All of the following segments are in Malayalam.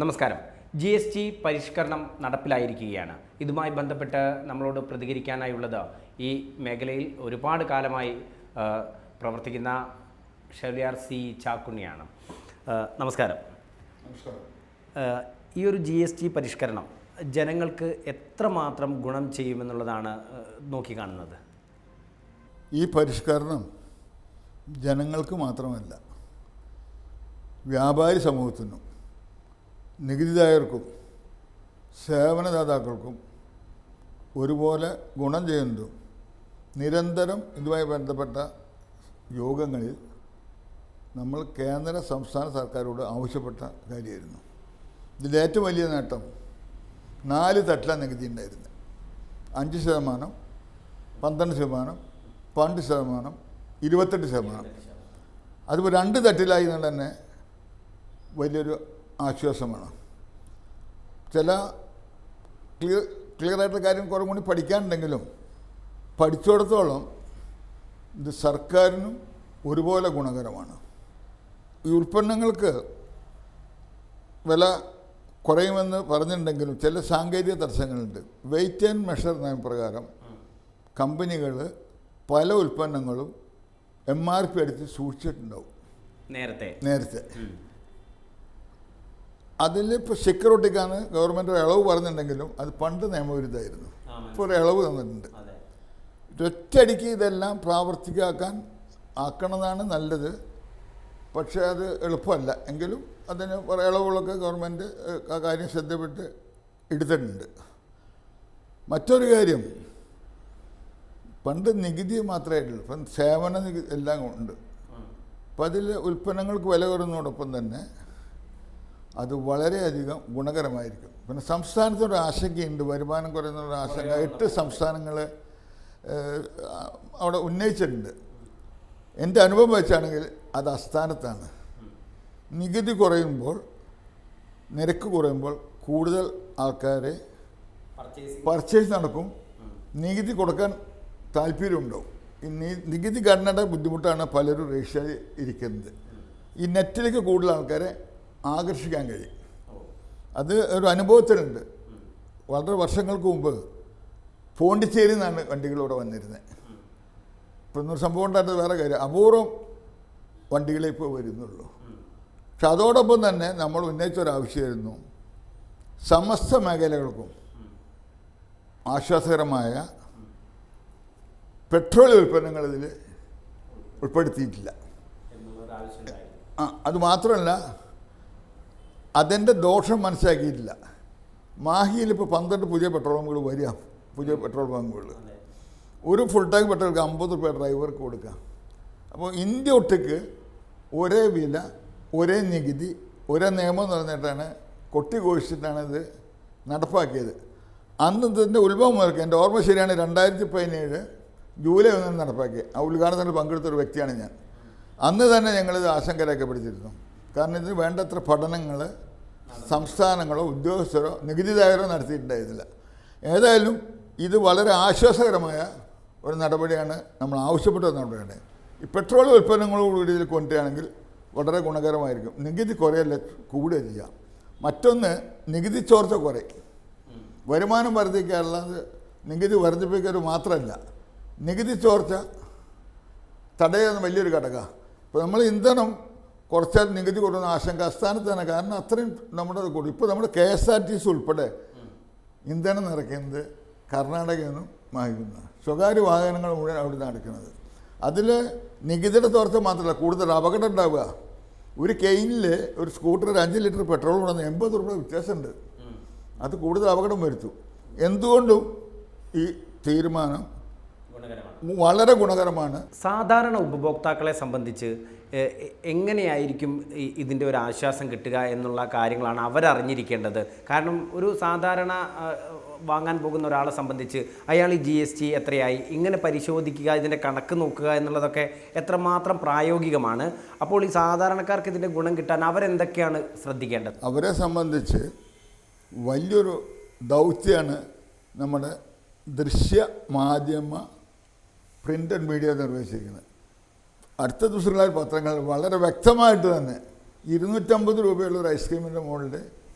നമസ്കാരം. GST പരിഷ്കരണം നടപ്പിലായിരിക്കുകയാണ്. ഇതുമായി ബന്ധപ്പെട്ട് നമ്മളോട് പ്രതികരിക്കാനായുള്ളത് ഈ മേഖലയിൽ ഒരുപാട് കാലമായി പ്രവർത്തിക്കുന്ന ഷെവ്ലിയാർ സി ചാക്കുണ്ണിയാണ്. നമസ്കാരം. ഈ ഒരു GST പരിഷ്കരണം ജനങ്ങൾക്ക് എത്രമാത്രം ഗുണം ചെയ്യുമെന്നുള്ളതാണ് നോക്കിക്കാണുന്നത്? ഈ പരിഷ്കരണം ജനങ്ങൾക്ക് മാത്രമല്ല, വ്യാപാരി സമൂഹത്തിനും നികുതിദായകർക്കും സേവനദാതാക്കൾക്കും ഒരുപോലെ ഗുണം ചെയ്യുന്നതും നിരന്തരം ഇതുമായി ബന്ധപ്പെട്ട യോഗങ്ങളിൽ നമ്മൾ കേന്ദ്ര സംസ്ഥാന സർക്കാരോട് ആവശ്യപ്പെട്ട കാര്യമായിരുന്നു. ഇതിലേറ്റവും വലിയ നേട്ടം 4 തട്ടിലാണ് നികുതി ഉണ്ടായിരുന്നത്. 5%, 12%, 12%, 28%. അതിപ്പോൾ 2 തട്ടിലായി എന്നുള്ള തന്നെ വലിയൊരു ആശ്വാസമാണ്. ചില ക്ലിയറായിട്ടുള്ള കാര്യം കുറേ കൂടി പഠിക്കാനുണ്ടെങ്കിലും പഠിച്ചിടത്തോളം ഇത് സർക്കാരിനും ഒരുപോലെ ഗുണകരമാണ്. ഈ ഉൽപ്പന്നങ്ങൾക്ക് വില കുറയുമെന്ന് പറഞ്ഞിട്ടുണ്ടെങ്കിലും ചില സാങ്കേതിക തടസ്സങ്ങളുണ്ട്. വെയ്റ്റ് ആൻഡ് മെഷർ നയപ്രകാരം കമ്പനികൾ പല ഉൽപ്പന്നങ്ങളും MRP അടിച്ച് സൂക്ഷിച്ചിട്ടുണ്ടാവും നേരത്തെ. അതിലിപ്പോൾ സെക്യൂരിറ്റിക്കാണ് ഗവൺമെൻറ് ഒരു ഇളവ് പറഞ്ഞിട്ടുണ്ടെങ്കിലും അത് പണ്ട് നിയമവിരുദ്ധമായിരുന്നു. ഇപ്പോൾ ഒരു ഇളവ് തന്നിട്ടുണ്ട്. ഒറ്റയടിക്ക് ഇതെല്ലാം ആക്കണമെന്നാണ് നല്ലത്. പക്ഷേ അത് എളുപ്പമല്ല. എങ്കിലും അതിന് ഇളവുകളൊക്കെ ഗവൺമെൻറ് ആ കാര്യം ശ്രദ്ധപ്പെട്ട് എടുത്തിട്ടുണ്ട്. മറ്റൊരു കാര്യം, പണ്ട് നികുതി മാത്രമേ ഉള്ളൂ, ഇപ്പം സേവന നികുതി എല്ലാം ഉണ്ട്. അപ്പം അതിൽ ഉൽപ്പന്നങ്ങൾക്ക് വില കുറയുന്നതോടൊപ്പം തന്നെ അത് വളരെയധികം ഗുണകരമായിരിക്കും. പിന്നെ സംസ്ഥാനത്തൊരു ആശങ്കയുണ്ട്, വരുമാനം കുറയുന്നൊരു ആശങ്ക 8 സംസ്ഥാനങ്ങൾ അവിടെ ഉന്നയിച്ചിട്ടുണ്ട്. എൻ്റെ അനുഭവം വെച്ചാണെങ്കിൽ അത് അസ്ഥാനത്താണ്. നികുതി കുറയുമ്പോൾ, നിരക്ക് കുറയുമ്പോൾ കൂടുതൽ ആൾക്കാരെ പർച്ചേസ് നടക്കും, നികുതി കൊടുക്കാൻ താല്പര്യമുണ്ടാവും. ഈ നികുതി ഘടനയുടെ ബുദ്ധിമുട്ടാണ് പലരും രജിസ്റ്റർ ഇരിക്കുന്നത്. ഈ നെറ്റിലേക്ക് കൂടുതൽ ആൾക്കാരെ ആകർഷിക്കാൻ കഴിയും. അത് ഒരു അനുഭവത്തിലുണ്ട്. വളരെ വർഷങ്ങൾക്ക് മുമ്പ് പോണ്ടിച്ചേരി നിന്നാണ് വണ്ടികളിവിടെ വന്നിരുന്നത്. ഇപ്പം ഇന്നൊരു സംഭവം ഉണ്ടായിരുന്നത് വേറെ കാര്യം, അപൂർവം വണ്ടികളെ ഇപ്പോൾ വരുന്നുള്ളൂ. പക്ഷെ അതോടൊപ്പം തന്നെ നമ്മൾ ഉന്നയിച്ചൊരാവശ്യമായിരുന്നു, സമസ്ത മേഖലകൾക്കും ആശ്വാസകരമായ പെട്രോൾ ഉൽപ്പന്നങ്ങൾ ഇതിൽ ഉൾപ്പെടുത്തിയിട്ടില്ല. അതുമാത്രമല്ല, അതിൻ്റെ ദോഷം മനസ്സിലാക്കിയിട്ടില്ല. മാഹിയിലിപ്പോൾ 12 പുതിയ പെട്രോൾ പമ്പുകൾ വരിക, പുതിയ പെട്രോൾ പമ്പുകൾ. ഒരു ഫുൾ ടാങ്ക് പെട്രോൾക്ക് 50 രൂപ ഡ്രൈവർക്ക് കൊടുക്കാം. അപ്പോൾ ഇന്ത്യ ഒട്ടുക്ക് ഒരേ വില, ഒരേ നികുതി, ഒരേ നിയമം എന്ന് പറഞ്ഞിട്ടാണ് കൊട്ടിഘോഷിച്ചിട്ടാണ് ഇത് നടപ്പാക്കിയത്. അന്ന് ഇതിൻ്റെ ഉത്ഭവം മുതൽക്ക് എൻ്റെ ഓർമ്മ ശരിയാണ് 2017 ജൂലൈ 1 നടപ്പാക്കി. ആ ഉദ്ഘാടനത്തിൽ പങ്കെടുത്തൊരു വ്യക്തിയാണ് ഞാൻ. അന്ന് തന്നെ ഞങ്ങളിത് ആശങ്ക രേഖപ്പെടുത്തിയിരുന്നു. കാരണം ഇതിന് വേണ്ടത്ര പഠനങ്ങൾ സംസ്ഥാനങ്ങളോ ഉദ്യോഗസ്ഥരോ നികുതിദായകരോ നടത്തിയിട്ടുണ്ടായിരുന്നില്ല. ഏതായാലും ഇത് വളരെ ആശ്വാസകരമായ ഒരു നടപടിയാണ്, നമ്മൾ ആവശ്യപ്പെട്ട നടപടിയാണ്. ഈ പെട്രോൾ ഉൽപ്പന്നങ്ങളോടുകൂടി ഇതിൽ കൊണ്ടുവരികയാണെങ്കിൽ വളരെ ഗുണകരമായിരിക്കും. നികുതി കുറയല്ല, കൂടുക ചെയ്യാം. മറ്റൊന്ന്, നികുതി ചോർച്ച കുറയും. വരുമാനം വർദ്ധിക്കാനുള്ളത് നികുതി വർദ്ധിപ്പിക്കുക മാത്രമല്ല, നികുതി ചോർച്ച തടയുന്ന വലിയൊരു ഘടകമാണ്. ഇപ്പോൾ നമ്മൾ ഇന്ധനം കുറച്ചാൽ നികുതി കൊടുക്കുന്ന ആശങ്ക അസ്ഥാനത്ത് തന്നെ. കാരണം അത്രയും നമ്മുടെ കൂടി. ഇപ്പോൾ നമ്മുടെ KSRTC ഉൾപ്പെടെ ഇന്ധനം നിറയ്ക്കുന്നത് കർണാടകയിൽ നിന്നും വാങ്ങിക്കുന്ന സ്വകാര്യ വാഹനങ്ങൾ മുഴുവൻ അവിടെ നിന്ന് അടയ്ക്കുന്നത്. അതിൽ നികുതിയുടെ തോർച്ച മാത്രമല്ല, കൂടുതൽ അപകടം ഉണ്ടാവുക. ഒരു കെയിനിൽ ഒരു സ്കൂട്ടർ 5 ലിറ്റർ പെട്രോൾ കൊണ്ടുവന്ന് 80 രൂപ വ്യത്യാസമുണ്ട്. അത് കൂടുതൽ അപകടം വരുത്തും. എന്തുകൊണ്ടും ഈ തീരുമാനം വളരെ ഗുണകരമാണ്. സാധാരണ ഉപഭോക്താക്കളെ സംബന്ധിച്ച് എങ്ങനെയായിരിക്കും ഇതിൻ്റെ ഒരു ആശ്വാസം കിട്ടുക എന്നുള്ള കാര്യങ്ങളാണ് അവരറിഞ്ഞിരിക്കേണ്ടത്. കാരണം ഒരു സാധാരണ വാങ്ങാൻ പോകുന്ന ഒരാളെ സംബന്ധിച്ച് അയാൾ ഈ GST എത്രയായി ഇങ്ങനെ പരിശോധിക്കുക, ഇതിൻ്റെ കണക്ക് നോക്കുക എന്നുള്ളതൊക്കെ എത്രമാത്രം പ്രായോഗികമാണ്. അപ്പോൾ ഈ സാധാരണക്കാർക്ക് ഇതിൻ്റെ ഗുണം കിട്ടാൻ അവരെന്തൊക്കെയാണ് ശ്രദ്ധിക്കേണ്ടത്? അവരെ സംബന്ധിച്ച് വലിയൊരു ദൗത്യമാണ് നമ്മുടെ ദൃശ്യ മാധ്യമ പ്രിൻ്റ് മീഡിയ നിർവഹിച്ചിരിക്കുന്നത്. അടുത്ത ദിവസങ്ങളായ പത്രങ്ങൾ വളരെ വ്യക്തമായിട്ട് തന്നെ 250 രൂപയുള്ള ഒരു ഐസ്ക്രീമിൻ്റെ മുകളിൽ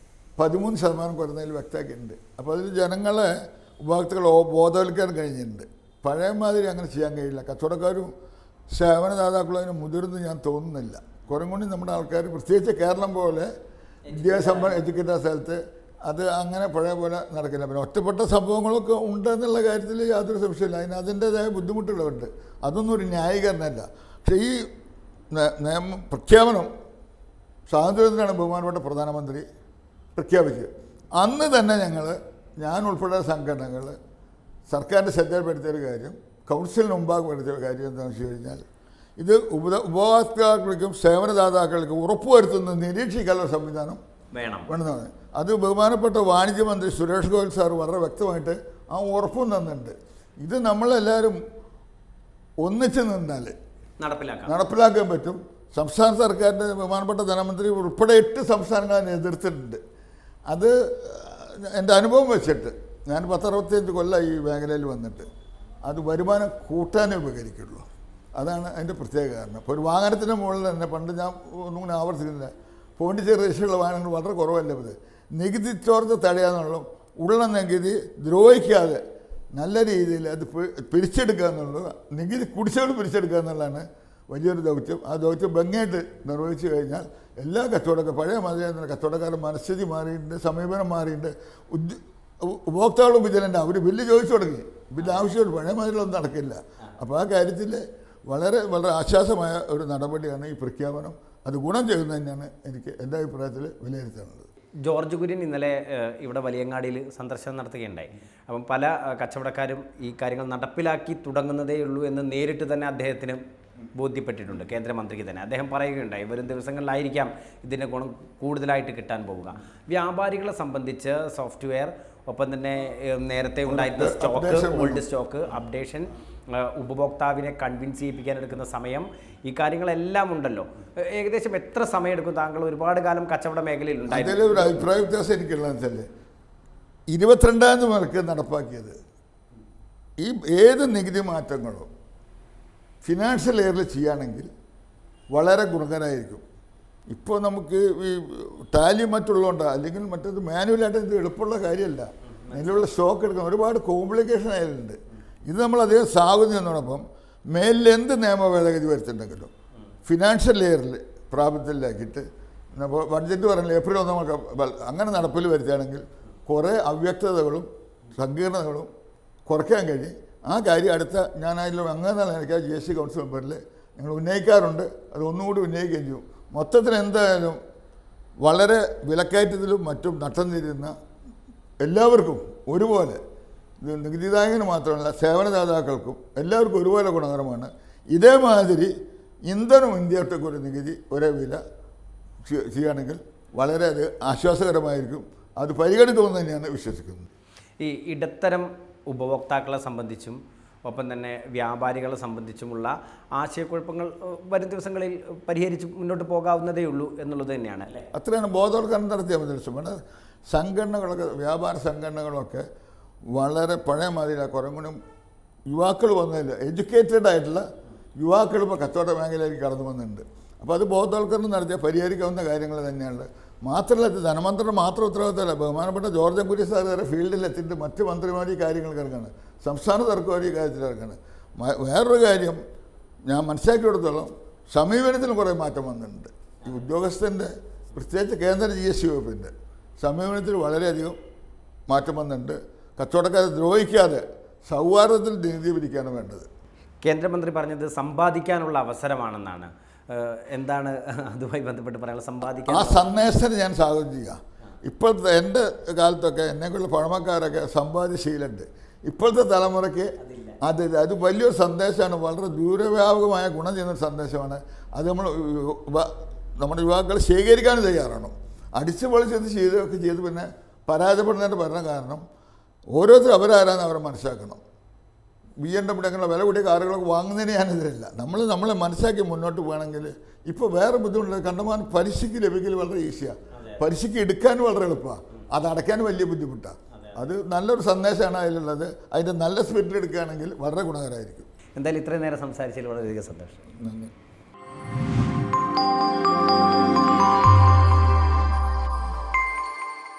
13% കുറഞ്ഞതിൽ വ്യക്തമാക്കിയിട്ടുണ്ട്. അപ്പോൾ അതിൽ ജനങ്ങളെ ഉപഭോക്താക്കൾ ബോധവൽക്കാൻ കഴിഞ്ഞിട്ടുണ്ട്. പഴയ മാതിരി അങ്ങനെ ചെയ്യാൻ കഴിയില്ല. കച്ചവടക്കാരും സേവനദാതാക്കളും അതിന് മുതിർന്ന് ഞാൻ തോന്നുന്നില്ല. കുറേ കൂടി നമ്മുടെ ആൾക്കാർ, പ്രത്യേകിച്ച് കേരളം പോലെ വിദ്യാസമ്പന്ന എഡ്യൂക്കേറ്റഡ് സ്ഥലത്ത് അത് അങ്ങനെ പഴയ പോലെ നടക്കില്ല. പിന്നെ ഒറ്റപ്പെട്ട സംഭവങ്ങളൊക്കെ ഉണ്ടെന്നുള്ള കാര്യത്തിൽ യാതൊരു സംശയമില്ല. അതിൻ്റേതായ ബുദ്ധിമുട്ടുകളുണ്ട്. അതൊന്നും ഒരു ന്യായീകരണമല്ല. പക്ഷേ ഈ നിയമ പ്രഖ്യാപനം സ്വാതന്ത്ര്യത്തിനാണ് ബഹുമാനപ്പെട്ട പ്രധാനമന്ത്രി പ്രഖ്യാപിച്ചത്. അന്ന് തന്നെ ഞാൻ ഉൾപ്പെടെ സംഘടനകൾ സർക്കാരിൻ്റെ ശ്രദ്ധയിൽപ്പെടുത്തിയൊരു കാര്യം, കൗൺസിലിന് മുമ്പാകെ പെടുത്തിയ കാര്യം എന്താണെന്ന് വെച്ച് കഴിഞ്ഞാൽ, ഇത് ഉപഭോക്താക്കൾക്കും സേവനദാതാക്കൾക്കും ഉറപ്പുവരുത്തുന്ന നിരീക്ഷിക്കാനുള്ള സംവിധാനം വേണമെന്നാണ്. അത് ബഹുമാനപ്പെട്ട വാണിജ്യമന്ത്രി സുരേഷ് ഗോയൽ സാർ വളരെ വ്യക്തമായിട്ട് ആ ഉറപ്പും തന്നിട്ടുണ്ട്. ഇത് നമ്മളെല്ലാവരും ഒന്നിച്ച് നിന്നാൽ നടപ്പിലാക്കാൻ പറ്റും. സംസ്ഥാന സർക്കാരിൻ്റെ ബഹുമാനപ്പെട്ട ധനമന്ത്രി ഉൾപ്പെടെ 8 സംസ്ഥാനങ്ങളെ എതിർത്തിട്ടുണ്ട്. അത് എൻ്റെ അനുഭവം വെച്ചിട്ട്, ഞാൻ 10-65 കൊല്ലം ഈ മേഖലയിൽ വന്നിട്ട്, അത് വരുമാനം കൂട്ടാനേ ഉപകരിക്കുള്ളൂ. അതാണ് അതിൻ്റെ പ്രത്യേക കാരണം. ഇപ്പോൾ ഒരു വാഹനത്തിൻ്റെ മുകളിൽ തന്നെ പണ്ട് ഞാൻ ഒന്നും കൂടെ ആവർത്തിക്കുന്നില്ല, പോണ്ടിച്ചേരി രജിസ്റ്ററുള്ള വാഹനങ്ങൾ വളരെ കുറവല്ല. ഇത് നികുതി ചോർച്ച തടയാന്നുള്ള ഉള്ള നികുതി ദ്രോഹിക്കാതെ നല്ല രീതിയിൽ അത് പിരിച്ചെടുക്കുക എന്നുള്ളത്, നികുതി കുടിശ്ശികൾ പിരിച്ചെടുക്കുക എന്നുള്ളതാണ് വലിയൊരു ദൗത്യം. ആ ദൗത്യം ഭംഗിയായിട്ട് നിർവഹിച്ചു കഴിഞ്ഞാൽ എല്ലാ പഴയ മാതിരി കച്ചവടക്കാരുടെ മനസ്ഥിതി മാറിയിട്ടുണ്ട്, സമീപനം മാറിയിട്ടുണ്ട്. ഉപഭോക്താക്കളും വിജിലൻ്റ്, അവർ ബില്ല് ചോദിച്ചു തുടങ്ങി, ബില്ല് ആവശ്യമുണ്ട്. പഴയ മാതിരിയൊന്നും നടക്കില്ല. അപ്പോൾ ആ കാര്യത്തിൽ വളരെ വളരെ ആശ്വാസമായ ഒരു നടപടിയാണ് ഈ പ്രഖ്യാപനം. അത് ഗുണം ചെയ്യുന്നത് തന്നെയാണ് എനിക്ക് എൻ്റെ അഭിപ്രായത്തിൽ വിലയിരുത്താനുള്ളത്. ജോർജ് കുര്യൻ ഇന്നലെ ഇവിടെ വലിയങ്ങാടിയിൽ സന്ദർശനം നടത്തുകയുണ്ടായി. അപ്പം പല കച്ചവടക്കാരും ഈ കാര്യങ്ങൾ നടപ്പിലാക്കി തുടങ്ങുന്നതേയുള്ളൂ എന്ന് നേരിട്ട് തന്നെ അദ്ദേഹത്തിന് ബോധ്യപ്പെട്ടിട്ടുണ്ട്, കേന്ദ്രമന്ത്രിക്ക് തന്നെ. അദ്ദേഹം പറയുകയുണ്ടായി, വരും ദിവസങ്ങളിലായിരിക്കാം ഇതിൻ്റെ ഗുണം കൂടുതലായിട്ട് കിട്ടാൻ പോവുക. വ്യാപാരികളെ സംബന്ധിച്ച് സോഫ്റ്റ്വെയർ, ഒപ്പം തന്നെ നേരത്തെ ഉണ്ടായിരുന്ന സ്റ്റോക്ക്, ഓൾഡ് സ്റ്റോക്ക് അപ്ഡേഷൻ, ഉപഭോക്താവിനെ കൺവിൻസ് ചെയ്യിപ്പിക്കാൻ എടുക്കുന്ന സമയം, ഈ കാര്യങ്ങളെല്ലാം ഉണ്ടല്ലോ. ഏകദേശം എത്ര സമയം എടുക്കും? താങ്കൾ ഒരുപാട് കാലം കച്ചവട മേഖലയിൽ ഉണ്ടായിരുന്നു. അതിൽ ഒരു അഭിപ്രായ വ്യത്യാസം എനിക്കുള്ളതെന്ന് വെച്ചാൽ 22 മുതൽക്ക് നടപ്പാക്കിയത് ഈ ഏത് നികുതി മാറ്റങ്ങളോ ഫിനാൻഷ്യൽ ഇയറിൽ ചെയ്യുകയാണെങ്കിൽ വളരെ ഗുണകരമായിരിക്കും. ഇപ്പോൾ നമുക്ക് ഈ ടാലി മറ്റുള്ളതുകൊണ്ട്, അല്ലെങ്കിൽ മറ്റത് മാനുവലായിട്ട് ഇത് എളുപ്പമുള്ള കാര്യമല്ല. അതിലുള്ള സ്റ്റോക്ക് എടുക്കാൻ ഒരുപാട് കോംപ്ലിക്കേഷൻ ആയിട്ടുണ്ട്. ഇത് നമ്മൾ അധികം സാഹചര്യം എന്നോടൊപ്പം മേലിൽ എന്ത് നിയമ ഭേദഗതി വരുത്തിയിട്ടുണ്ടെങ്കിലും ഫിനാൻഷ്യൽ ഇയറിൽ പ്രാബല്യത്തിലാക്കിയിട്ട്, ഇപ്പോൾ ബഡ്ജറ്റ് പറഞ്ഞാൽ April 1 നമുക്ക് അങ്ങനെ നടപ്പിൽ വരുത്തുകയാണെങ്കിൽ കുറേ അവ്യക്തതകളും സങ്കീർണതകളും കുറയ്ക്കാൻ കഴിയും. ആ കാര്യം ഞാൻ അതിൽ അങ്ങനെ എനിക്ക് GST കൗൺസിൽ മെമ്പറിൽ ഞങ്ങൾ ഉന്നയിക്കാറുണ്ട്. അത് ഒന്നുകൂടി ഉന്നയിക്കുകയും ചെയ്യും. മൊത്തത്തിൽ എന്തായാലും വളരെ വിലക്കയറ്റത്തിലും മറ്റും നട്ടം തിരിയുന്ന എല്ലാവർക്കും ഒരുപോലെ, ഇത് നികുതിദായകന് മാത്രമല്ല സേവനദാതാക്കൾക്കും എല്ലാവർക്കും ഒരുപോലെ ഗുണകരമാണ്. ഇതേമാതിരി ഇന്ധനം ഇന്ത്യയൊക്കെ ഒരു നികുതി ഒരേ വില ചെയ്യുകയാണെങ്കിൽ വളരെ അത് ആശ്വാസകരമായിരിക്കും. അത് പരിഗണിക്കുമെന്ന് തന്നെയാണ് വിശ്വസിക്കുന്നത്. ഈ ഇടത്തരം ഉപഭോക്താക്കളെ സംബന്ധിച്ചും ഒപ്പം തന്നെ വ്യാപാരികളെ സംബന്ധിച്ചുമുള്ള ആശയക്കുഴപ്പങ്ങൾ വരും ദിവസങ്ങളിൽ പരിഹരിച്ച് മുന്നോട്ട് പോകാവുന്നതേ ഉള്ളൂ എന്നുള്ളത് തന്നെയാണ് അല്ലേ? അത്രയാണ് ബോധവൽക്കരണം നടത്തിയാൽ മതി. ലക്ഷ്യമാണ് സംഘടനകളൊക്കെ, വ്യാപാര സംഘടനകളൊക്കെ വളരെ പഴയ മാതിരി കുറേ കൂടി യുവാക്കൾ വന്നതില്ല, എഡ്യൂക്കേറ്റഡ് ആയിട്ടുള്ള യുവാക്കൾ ഇപ്പോൾ കച്ചവട മേഖലയിലേക്ക് കടന്നു വന്നിട്ടുണ്ട്. അപ്പോൾ അത് ബോധവൽക്കരണം നടത്തിയാൽ പരിഹരിക്കാവുന്ന കാര്യങ്ങൾ തന്നെയാണ്. മാത്രമല്ല, ഇത് ധനമന്ത്രിയുടെ മാത്രം ഉത്തരവാദിത്തമല്ല. ബഹുമാനപ്പെട്ട ജോർജ് കുര്യൻ സാർ വരെ ഫീൽഡിലെത്തിയിട്ട് മറ്റ് മന്ത്രിമാർ ഈ കാര്യങ്ങൾ കിടക്കുകയാണ്, സംസ്ഥാന സർക്കാർ ഈ കാര്യത്തിൽ കിടക്കുകയാണ്. വേറൊരു കാര്യം ഞാൻ മനസ്സിലാക്കിയെടുത്തോളം സമീപനത്തിന് കുറേ മാറ്റം വന്നിട്ടുണ്ട്. ഈ ഉദ്യോഗസ്ഥൻ്റെ, പ്രത്യേകിച്ച് കേന്ദ്ര GST വകുപ്പിൻ്റെ സമീപനത്തിൽ വളരെയധികം മാറ്റം വന്നിട്ടുണ്ട്. കച്ചവടക്കാരെ ദ്രോഹിക്കാതെ സൗഹാർദ്ദത്തിൽ നികുതി പിരിക്കുകയാണ് വേണ്ടത്. കേന്ദ്രമന്ത്രി പറഞ്ഞത് സമ്പാദിക്കാനുള്ള അവസരമാണെന്നാണ്. എന്താണ് അതുമായി ബന്ധപ്പെട്ട് പറയാനുള്ള? സമ്പാദിക്കാൻ ആ സന്ദേശത്തിന് ഞാൻ സ്വാഗതം ചെയ്യുക. ഇപ്പോഴത്തെ എൻ്റെ കാലത്തൊക്കെ എന്നെക്കുള്ള പഴമക്കാരൊക്കെ സമ്പാദ്യശീലമുണ്ട്. ഇപ്പോഴത്തെ തലമുറയ്ക്ക് അത് വലിയൊരു സന്ദേശമാണ്, വളരെ ദൂരവ്യാപകമായ ഗുണം ചെയ്യുന്ന സന്ദേശമാണ്. അത് നമ്മുടെ യുവാക്കൾ സ്വീകരിക്കാൻ തയ്യാറാണ്. അടിച്ചു പൊളിച്ചത് ചെയ്ത് പിന്നെ പരാജയപ്പെടുന്നതിൻ്റെ ഭരണ കാരണം ഓരോരുത്തരും അവരാരാന്ന് അവരെ മനസ്സിലാക്കണം. BMW അങ്ങനെയുള്ള വില കൂടിയ കാറുകളൊക്കെ വാങ്ങുന്നതിന് ഞാനെതിരല്ല. നമ്മളെ മനസ്സിലാക്കി മുന്നോട്ട് പോകണമെങ്കിൽ ഇപ്പോൾ വേറെ ബുദ്ധിമുട്ടില്ല. കണ്ടമാനം പലിശയ്ക്ക് ലഭിക്കൽ വളരെ ഈസിയാണ്, പലിശയ്ക്ക് എടുക്കാൻ വളരെ എളുപ്പമാണ്, അത് അടയ്ക്കാൻ വലിയ ബുദ്ധിമുട്ടാണ്. അത് നല്ലൊരു സന്ദേശമാണ് അതിലുള്ളത്. അതിൻ്റെ നല്ല സ്പിരിറ്റിൽ എടുക്കുകയാണെങ്കിൽ വളരെ ഗുണകരമായിരിക്കും. എന്തായാലും ഇത്രയും നേരം സംസാരിച്ചതിൽ വളരെയധികം സന്തോഷം. നന്ദി.